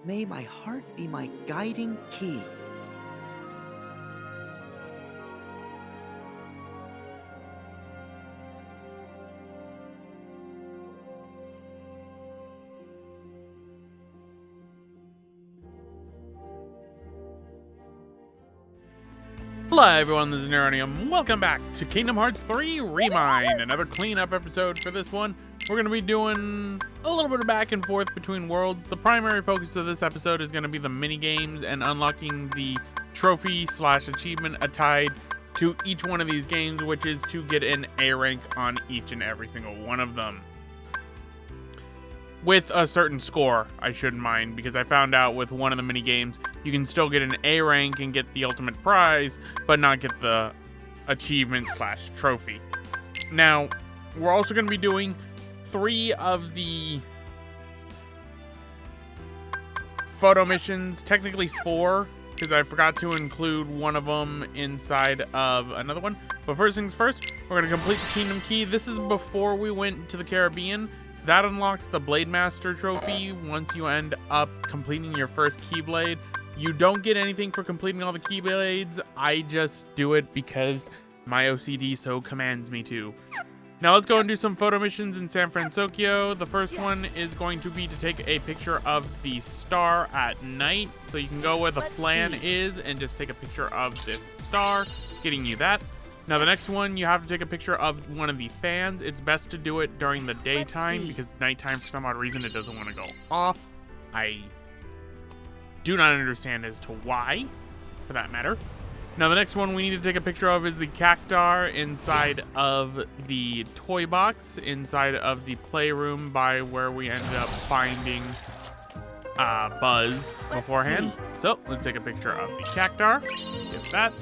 May my heart be my guiding key. Hello everyone, this is Neronium. Welcome back to Kingdom Hearts 3 ReMind. Another cleanup episode for this one. We're going to be doing a little bit of back and forth between worlds. The primary focus of this episode is going to be the mini-games and unlocking the trophy/achievement tied to each one of these games, which is to get an A rank on each and every single one of them. With a certain score, I shouldn't mind, because I found out with one of the mini games, you can still get an A rank and get the ultimate prize, but not get the achievement/trophy. Now, we're also going to be doing 3 of the photo missions, technically 4, because I forgot to include one of them inside of another one. But first things first, we're going to complete the Kingdom Key. This is before we went to the Caribbean. That unlocks the Blade Master trophy once you end up completing your first Keyblade. You don't get anything for completing all the Keyblades. I just do it because my OCD so commands me to. Now let's go and do some photo missions in San Francisco. The first one is going to be to take a picture of the star at night. So you can go where the plan is and just take a picture of this star, getting you that. Now the next one, you have to take a picture of one of the fans. It's best to do it during the daytime because nighttime, for some odd reason, it doesn't want to go off. I do not understand as to why, for that matter. Now the next one we need to take a picture of is the cactar inside of the toy box, inside of the playroom by where we ended up finding Buzz beforehand. So let's take a picture of the cactar. Get that.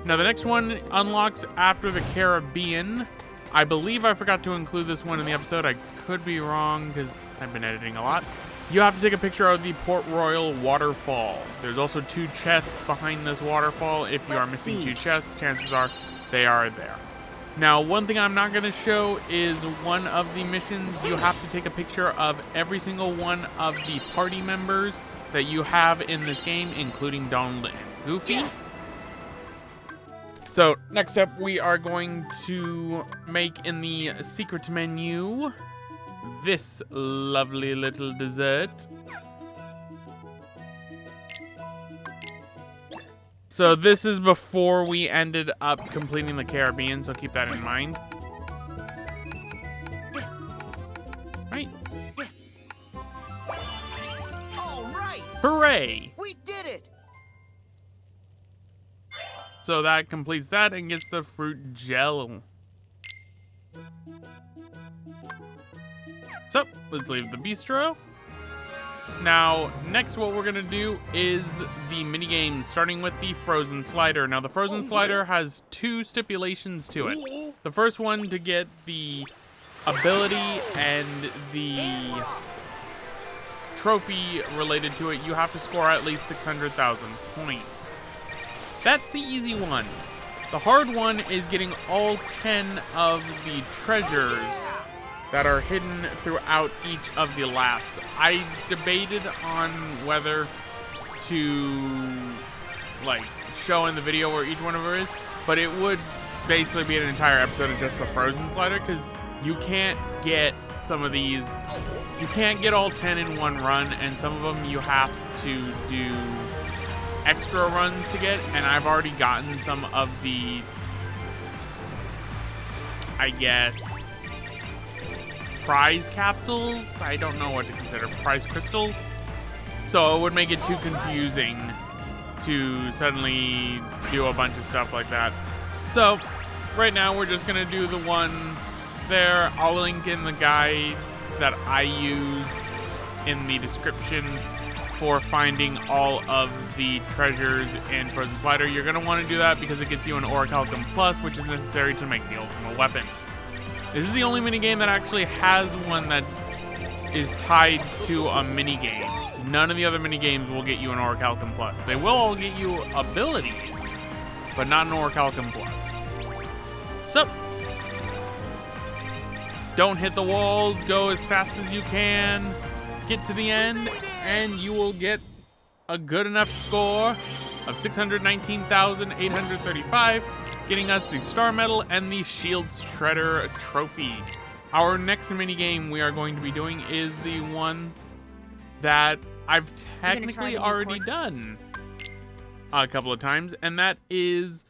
Now the next one unlocks after the Caribbean. I believe I forgot to include this one in the episode. I could be wrong because I've been editing a lot. You have to take a picture of the Port Royal waterfall. There's also 2 chests behind this waterfall. If you are missing 2 chests, chances are they are there. Now, one thing I'm not going to show is one of the missions. You have to take a picture of every single one of the party members that you have in this game, including Donald and Goofy. So, next up, we are going to make in the secret menu this lovely little dessert. So, this is before we ended up completing the Caribbean, so keep that in mind. Right. All right! Hooray! We did it! So that completes that and gets the fruit gel. So, let's leave the bistro. Now, next what we're going to do is the minigames, starting with the frozen slider. Now, the frozen slider has 2 stipulations to it. The first one, to get the ability and the trophy related to it, you have to score at least 600,000 points. That's the easy one. The hard one is getting all 10 of the treasures that are hidden throughout each of the laps. I debated on whether to show in the video where each one of them is, but it would basically be an entire episode of just the frozen slider because you can't get some of these. You can't get all 10 in one run, and some of them you have to do extra runs to get, and I've already gotten some of the, I guess, prize capsules. I don't know what to consider prize crystals, so it would make it too confusing to suddenly do a bunch of stuff like that. So right now we're just gonna do the one there. I'll link in the guide that I use in the description for finding all of the treasures in Frozen Slider. You're going to want to do that because it gets you an Orichalcum Plus, which is necessary to make the ultimate weapon. This is the only minigame that actually has one that is tied to a minigame. None of the other minigames will get you an Orichalcum Plus. They will all get you abilities, but not an Orichalcum Plus. So, don't hit the walls, go as fast as you can. get to the end, and you will get a good enough score of 619,835, getting us the Star Medal and the Shield Shredder Trophy. Our next minigame we are going to be doing is the one that I've technically already done a couple of times, and that is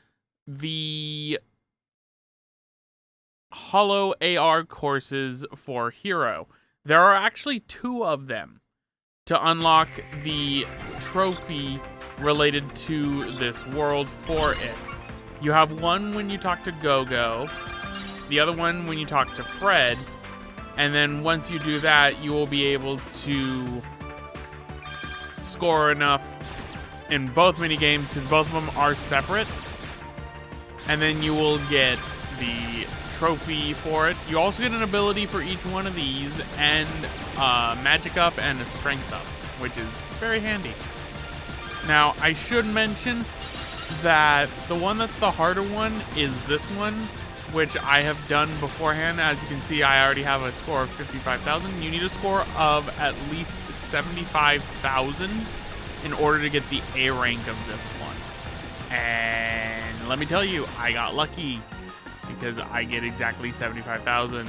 the Hollow AR courses for Hero. There are actually 2 of them to unlock the trophy related to this world for it. You have one when you talk to Go-Go, the other one when you talk to Fred, and then once you do that, you will be able to score enough in both minigames, because both of them are separate, and then you will get the trophy for it. You also get an ability for each one of these, and a magic up and a strength up, which is very handy. Now, I should mention that the one that's the harder one is this one, which I have done beforehand. As you can see, I already have a score of 55,000. You need a score of at least 75,000 in order to get the A rank of this one. And let me tell you, I got lucky, because I get exactly 75,000.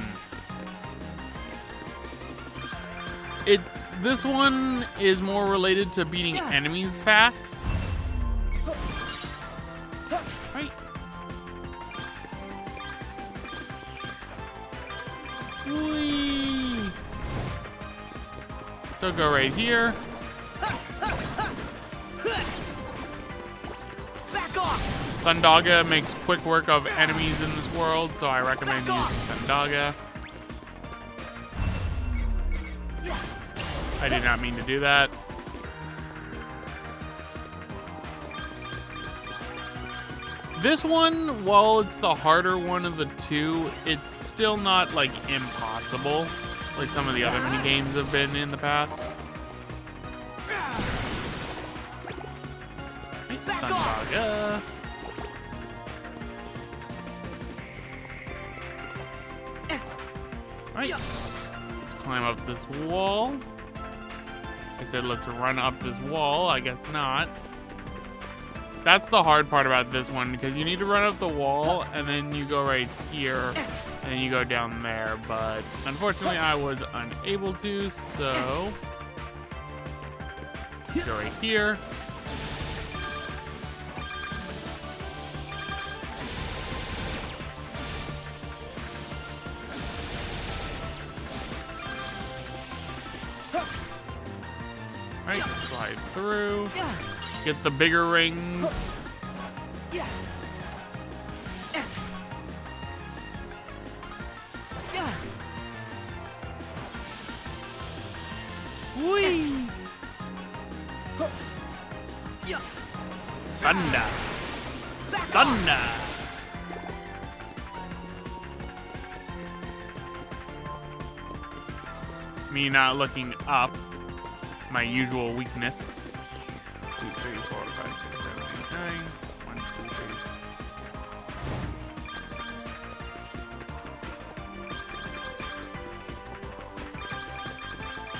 This one is more related to beating enemies fast. Right. Whee. So go right here. Thundaga makes quick work of enemies in this world, so I recommend using Thundaga. I did not mean to do that. This one, while it's the harder one of the 2, it's still not, like, impossible, like some of the other mini games have been in the past. Thundaga. Right. Let's climb up this wall. I said let's run up this wall. I guess not. That's the hard part about this one, because you need to run up the wall, and then you go right here, and then you go down there. But unfortunately, I was unable to, so go right here. Right, slide through. Get the bigger rings. Whee! Thunder! Thunder! Me not looking up. My usual weakness. 2, 3, 4, 5, 6, 7, 8, 9. 1, 2,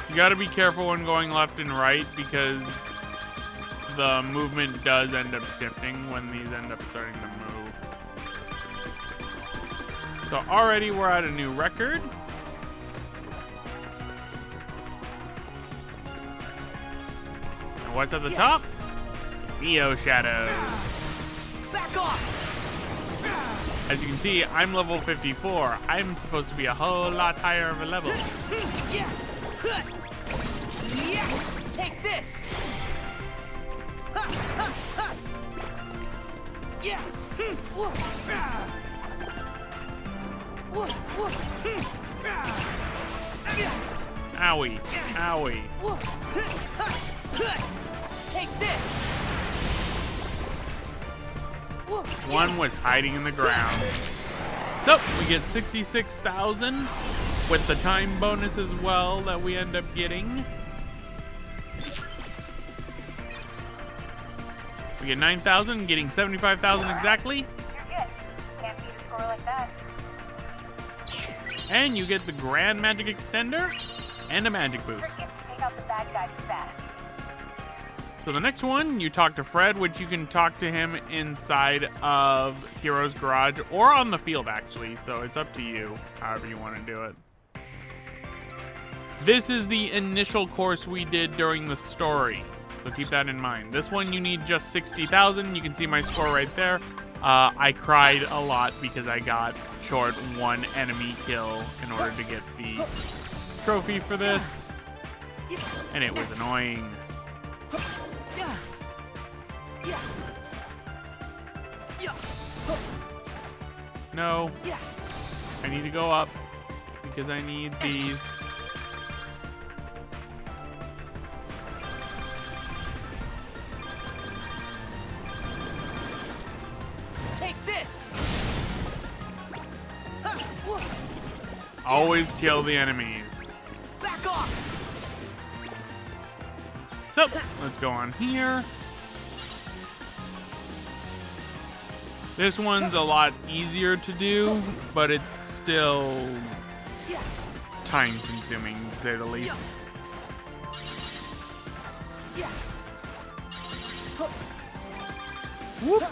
3. You gotta be careful when going left and right, because the movement does end up shifting when these end up starting to move. So already we're at a new record. What's at the top? Neo Shadows. Back off. As you can see, I'm level 54. I'm supposed to be a whole lot higher of a level. Take this. Owie. Owie. Take this. One was hiding in the ground. So we get 66,000 with the time bonus as well that we end up getting. We get 9,000, getting 75,000 exactly. You're good. Can't beat a score like that. And you get the Grand Magic Extender and a Magic Boost. Take out guys fast. So the next one, you talk to Fred, which you can talk to him inside of Hero's Garage or on the field, actually. So it's up to you, however you want to do it. This is the initial course we did during the story, so keep that in mind. This one, you need just 60,000. You can see my score right there. I cried a lot because I got short one enemy kill in order to get the trophy for this, and it was annoying. No, I need to go up because I need these. Take this. Always kill the enemies. Back off. So, let's go on here. This one's a lot easier to do, but it's still time consuming, to say the least. Whoop.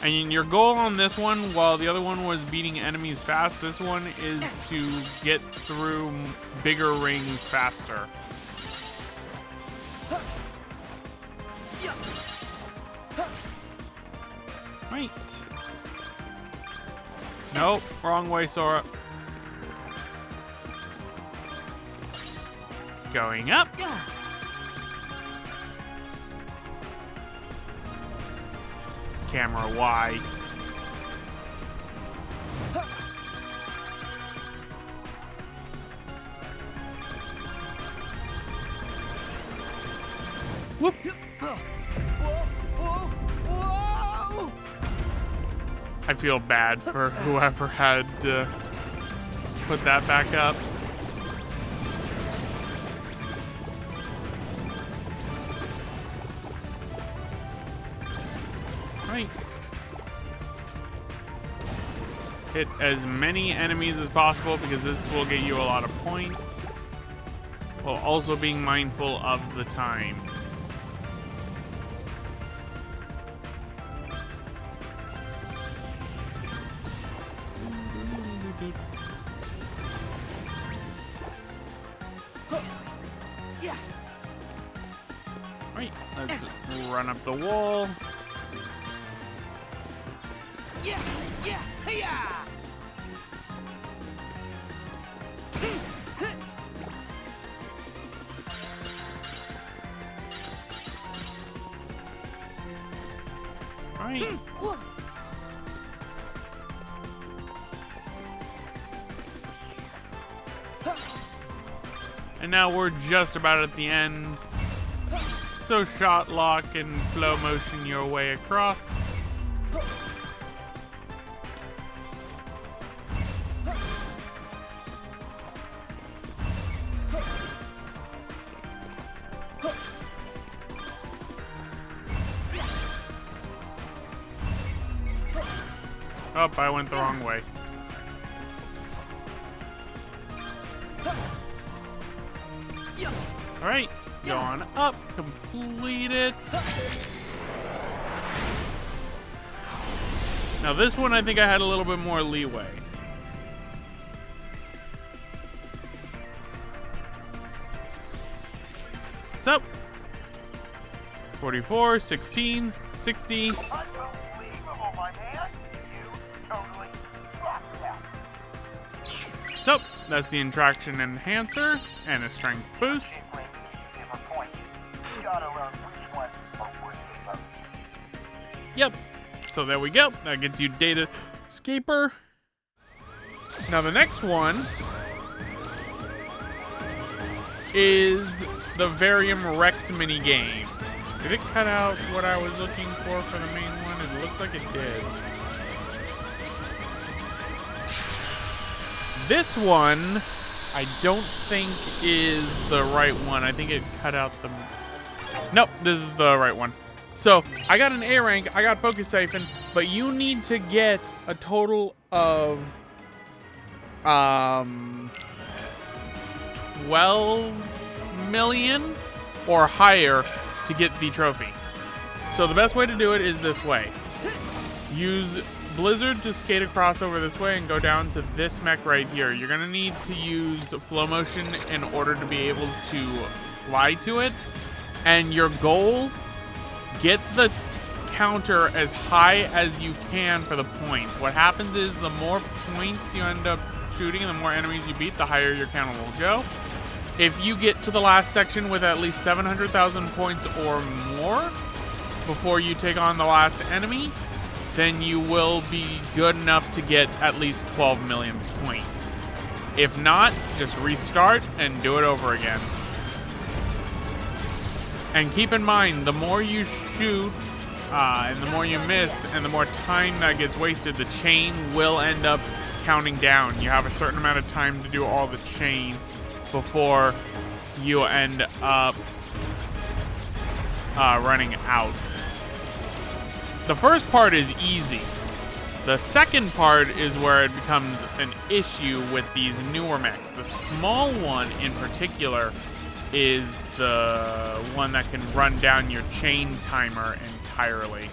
And your goal on this one, while the other one was beating enemies fast, this one is to get through bigger rings faster. Right. Nope, wrong way, Sora. Going up. Camera Y. Whoop. Whoa! I feel bad for whoever had to put that back up. Right. Hit as many enemies as possible because this will get you a lot of points, while also being mindful of the time. Right, let's run up the wall. Yeah, yeah, yeah. Right. And now we're just about at the end. So shot lock and flow motion your way across. Oh, I went the wrong way. All right, go on up, complete it. Now this one, I think I had a little bit more leeway. So, 44, 16, 60. Unbelievable, my man. You totally rocked that. So, that's the interaction enhancer and a strength boost. Different points. You gotta learn which one are worth the most. Yep. So there we go. That gets you Data Scaper. Now the next one is the Varium Rex mini game. Did it cut out what I was looking for the main one? It looked like it did. This one, I don't think is the right one. I think it cut out the... Nope, this is the right one. So, I got an A rank, I got Focus Siphon, but you need to get a total of 12 million or higher to get the trophy. So the best way to do it is this way. Use Blizzard to skate across over this way and go down to this mech right here. You're gonna need to use flow motion in order to be able to fly to it. And your goal, get the counter as high as you can for the points. What happens is the more points you end up shooting and the more enemies you beat, the higher your counter will go. If you get to the last section with at least 700,000 points or more before you take on the last enemy, then you will be good enough to get at least 12 million points. If not, just restart and do it over again. And keep in mind, the more you shoot and the more you miss and the more time that gets wasted, the chain will end up counting down. You have a certain amount of time to do all the chain before you end up running out. The first part is easy. The second part is where it becomes an issue with these newer mechs. The small one in particular is the one that can run down your chain timer entirely.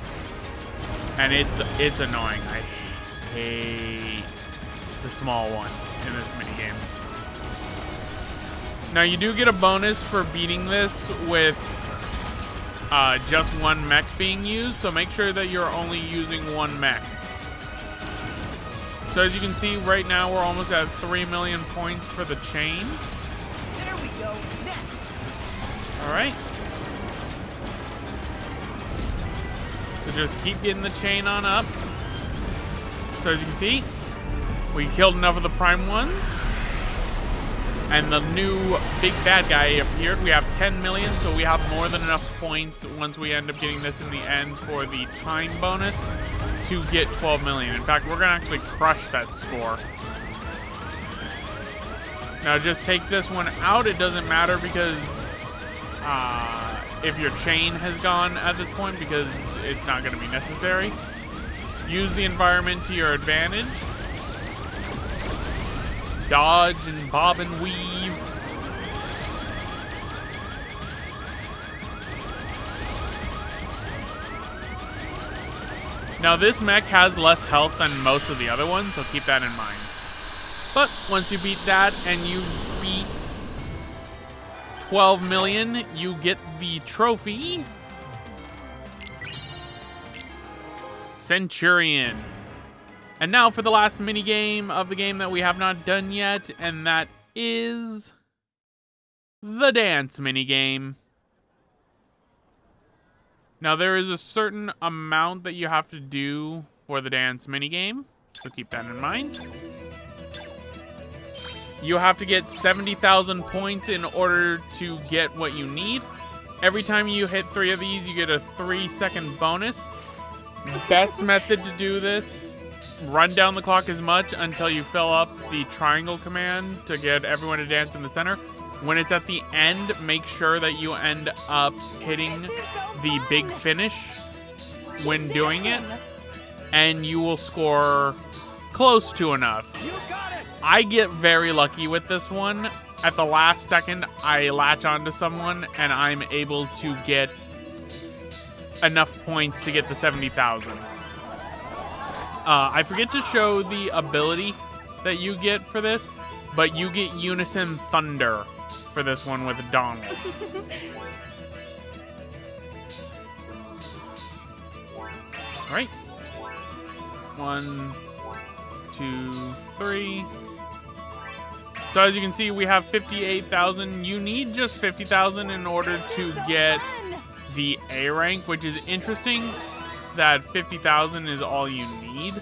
And it's annoying. I hate the small one in this minigame. Now you do get a bonus for beating this with just one mech being used, so make sure that you're only using one mech. So as you can see, right now we're almost at 3 million points for the chain. There we go. Next. Alright. So just keep getting the chain on up. So as you can see, we killed enough of the prime ones. And the new big bad guy appeared. We have 10 million, so we have more than enough points once we end up getting this in the end for the time bonus to get 12 million. In fact, we're gonna actually crush that score. Now just take this one out. It doesn't matter because if your chain has gone at this point, because it's not gonna be necessary. Use the environment to your advantage. Dodge and bob and weave. Now this mech has less health than most of the other ones, so keep that in mind. But once you beat that and you beat 12 million, you get the trophy. Centurion. And now for the last mini game of the game that we have not done yet, and that is the dance mini game. Now there is a certain amount that you have to do for the dance mini game, so keep that in mind. You have to get 70,000 points in order to get what you need. Every time you hit 3 of these, you get a 3-second bonus. Best method to do this: run down the clock as much until you fill up the triangle command to get everyone to dance in the center. When it's at the end, make sure that you end up hitting the big finish when doing it, and you will score close to enough. I get very lucky with this one. At the last second, I latch onto someone, and I'm able to get enough points to get the 70,000. I forget to show the ability that you get for this, but you get Unison Thunder for this one with Donald. Alright. 1, 2, 3. So as you can see, we have 58,000. You need just 50,000 in order to get the A rank, which is interesting that 50,000 is all you need.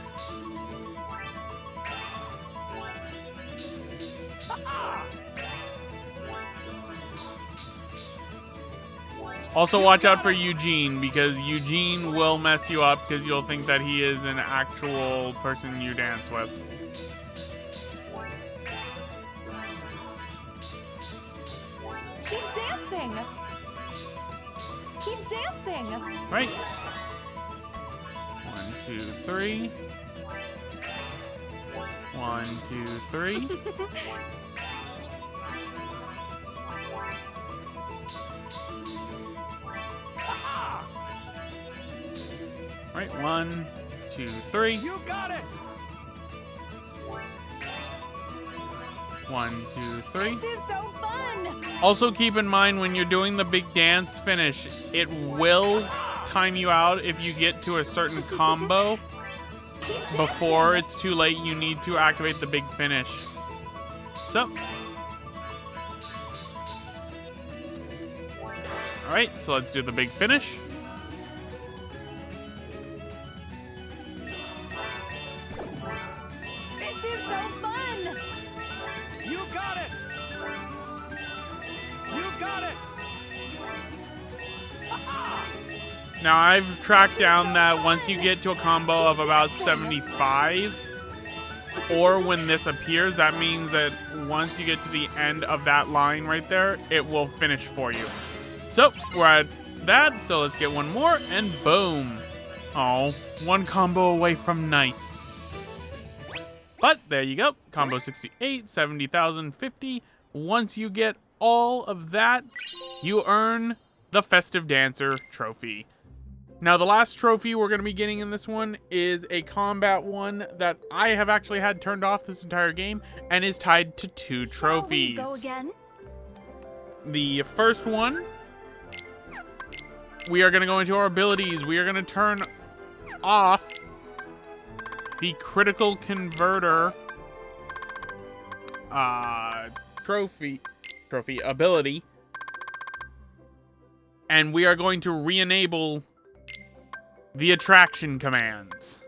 Also watch out for Eugene, because Eugene will mess you up because you'll think that he is an actual person you dance with. Keep dancing! Keep dancing! Right. 1, 2, 3. 1, 2, 3. right, 1, 2, 3. You got it! 1, 2, 3. This is so fun! Also keep in mind when you're doing the big dance finish, it will time you out if you get to a certain combo. Before it's too late, you need to activate the big finish. So. Alright, so let's do the big finish. This is so fun! You got it! You got it! Now I've tracked down that once you get to a combo of about 75, or when this appears, that means that once you get to the end of that line right there, it will finish for you. So we're at that, so let's get one more, and boom. Oh, one combo away from nice. But there you go, combo 68, 70,050. Once you get all of that, you earn the Festive Dancer trophy. Now, the last trophy we're going to be getting in this one is a combat one that I have actually had turned off this entire game and is tied to 2 trophies. Shall we go again? The first one, we are going to go into our abilities. We are going to turn off the critical converter trophy ability. And we are going to re-enable the attraction commands.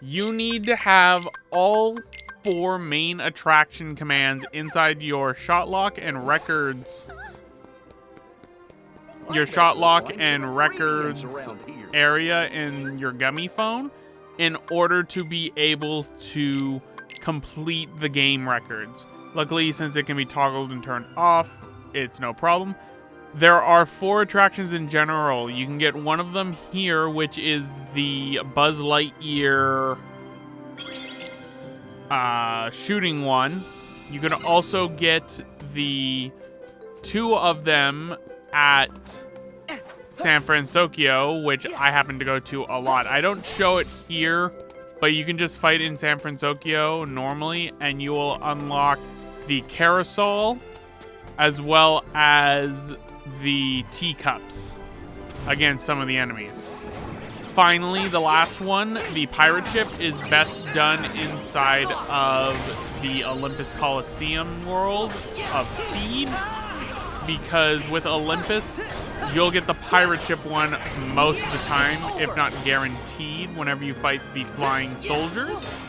You need to have all 4 main attraction commands inside your shot lock and records. Your shot lock and records area in your gummy phone in order to be able to complete the game records. Luckily, since it can be toggled and turned off, it's no problem. There are 4 attractions in general. You can get one of them here, which is the Buzz Lightyear shooting one. You can also get the 2 of them at San Francisco, which I happen to go to a lot. I don't show it here, but you can just fight in San Francisco normally, and you will unlock the carousel as well as the teacups against some of the enemies. Finally, the last one, the pirate ship, is best done inside of the Olympus Coliseum world of Feed, because with Olympus, you'll get the pirate ship one most of the time, if not guaranteed, whenever you fight the flying soldiers.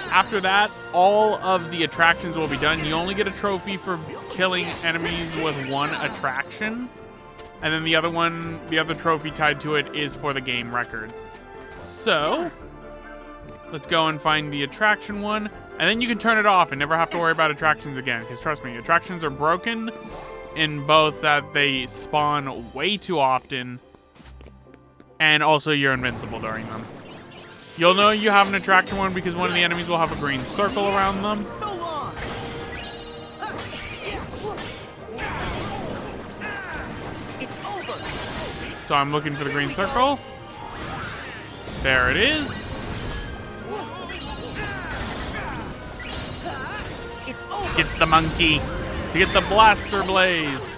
After that, all of the attractions will be done. You only get a trophy for killing enemies with 1 attraction. And then the other trophy tied to it is for the game records. So, let's go and find the attraction one. And then you can turn it off and never have to worry about attractions again. Because trust me, attractions are broken in both that they spawn way too often, and also you're invincible during them. You'll know you have an attraction one because one of the enemies will have a green circle around them. So long! It's over! So I'm looking for the green circle. There it is. It's over! Get the monkey to get the blaster blaze.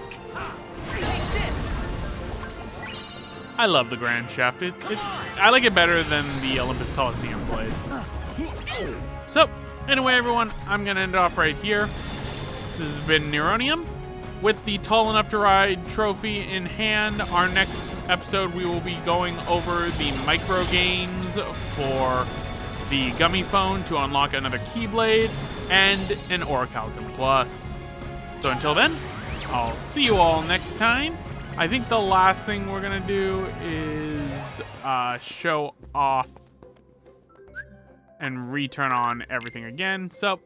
Take this! I love the Grand Shaft. I like it better than the Olympus Coliseum blade. So, anyway, everyone, I'm going to end off right here. This has been Neronium with the Tall Enough to Ride trophy in hand. Our next episode, we will be going over the micro games for the Gummy Phone to unlock another Keyblade and an Orichalcum Plus. So until then, I'll see you all next time. I think the last thing we're going to do is show off and return on everything again. So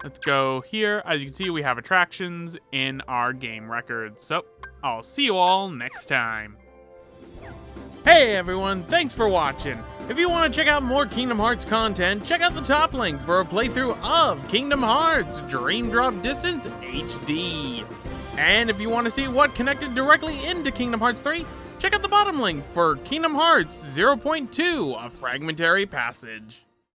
let's go here. As you can see, we have attractions in our game records. So I'll see you all next time. Hey everyone, thanks for watching. If you want to check out more Kingdom Hearts content, check out the top link for a playthrough of Kingdom Hearts Dream Drop Distance HD. And if you want to see what connected directly into Kingdom Hearts 3, check out the bottom link for Kingdom Hearts 0.2, A Fragmentary Passage.